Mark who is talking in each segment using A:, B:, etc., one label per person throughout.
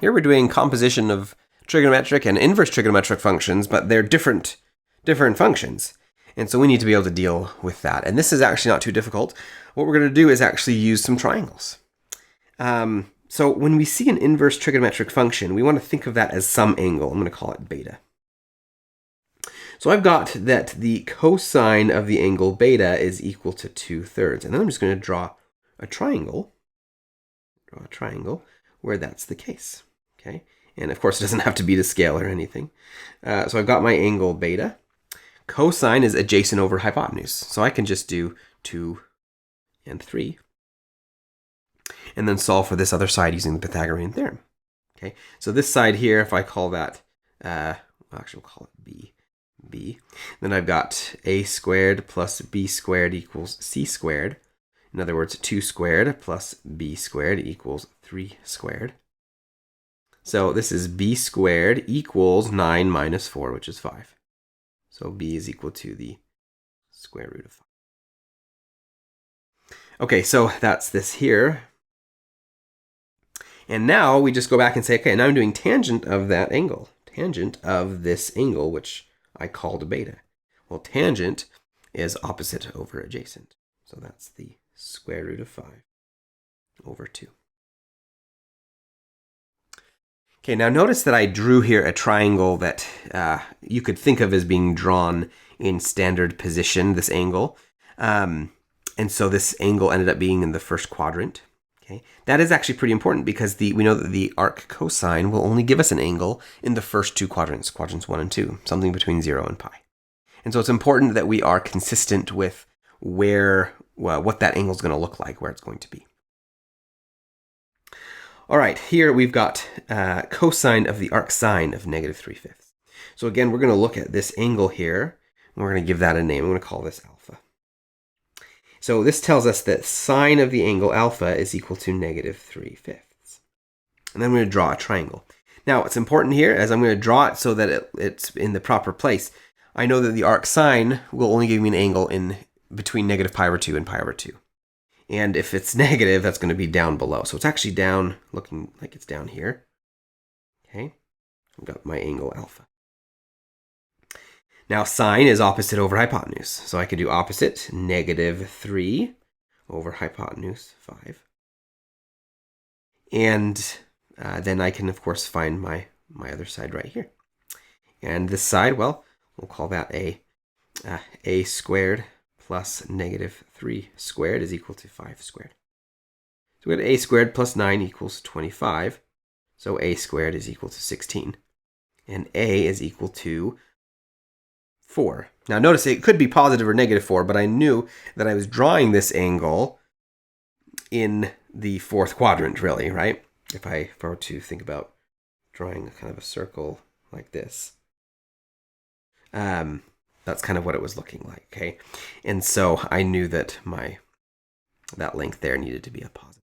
A: here we're doing composition of trigonometric and inverse trigonometric functions, but they're different functions. And so we need to be able to deal with that. And this is actually not too difficult. What we're going to do is actually use some triangles. So when we see an inverse trigonometric function, we want to think of that as some angle. I'm going to call it beta. So I've got that the cosine of the angle beta is equal to 2/3. And then I'm just going to draw a triangle. Where that's the case. Okay. And of course, it doesn't have to be to scale or anything. So I've got my angle beta. Cosine is adjacent over hypotenuse. So I can just do 2 and 3. And then solve for this other side using the Pythagorean theorem. Okay. So this side here, if I call that, actually we'll call it b. Then I've got a squared plus b squared equals c squared. In other words, 2 squared plus b squared equals 3 squared. So this is b squared equals 9 minus 4, which is 5. So b is equal to the square root of 5. Okay, so that's this here. And now we just go back and say, okay, now I'm doing tangent of that angle. Tangent of this angle, which I called beta. Well, tangent is opposite over adjacent. So that's the square root of 5 over 2. Okay, now notice that I drew here a triangle that you could think of as being drawn in standard position, this angle. And so this angle ended up being in the first quadrant. Okay, that is actually pretty important because we know that the arc cosine will only give us an angle in the first 2 quadrants, quadrants 1 and 2, something between 0 and pi. And so it's important that we are consistent with what that angle is going to look like, where it's going to be. All right, here we've got cosine of the arc sine of -3/5. So again, we're going to look at this angle here, and we're going to give that a name. I'm going to call this alpha. So this tells us that sine of the angle alpha is equal to -3/5. And then I'm going to draw a triangle. Now, what's important here is I'm going to draw it so that it's in the proper place. I know that the arc sine will only give me an angle in between -pi/2 and pi/2. And if it's negative, that's going to be down below. So it's actually down, looking like it's down here. Okay, I've got my angle alpha. Now sine is opposite over hypotenuse. So I could do opposite, -3 over hypotenuse 5. And then I can, of course, find my other side right here. And this side, well, we'll call that a squared plus -3 squared is equal to 5 squared. So we got a squared plus 9 equals 25. So a squared is equal to 16. And a is equal to 4. Now notice it could be positive or -4, but I knew that I was drawing this angle in the 4th quadrant, really, right? If I were to think about drawing kind of a circle like this. That's kind of what it was looking like, okay? And so I knew that that length there needed to be a positive.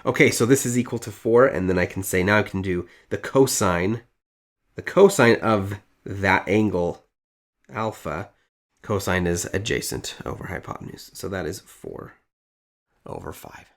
A: Okay, so this is equal to 4, and then I can say, now I can do the cosine of that angle alpha. Cosine is adjacent over hypotenuse, so that is 4 over 5.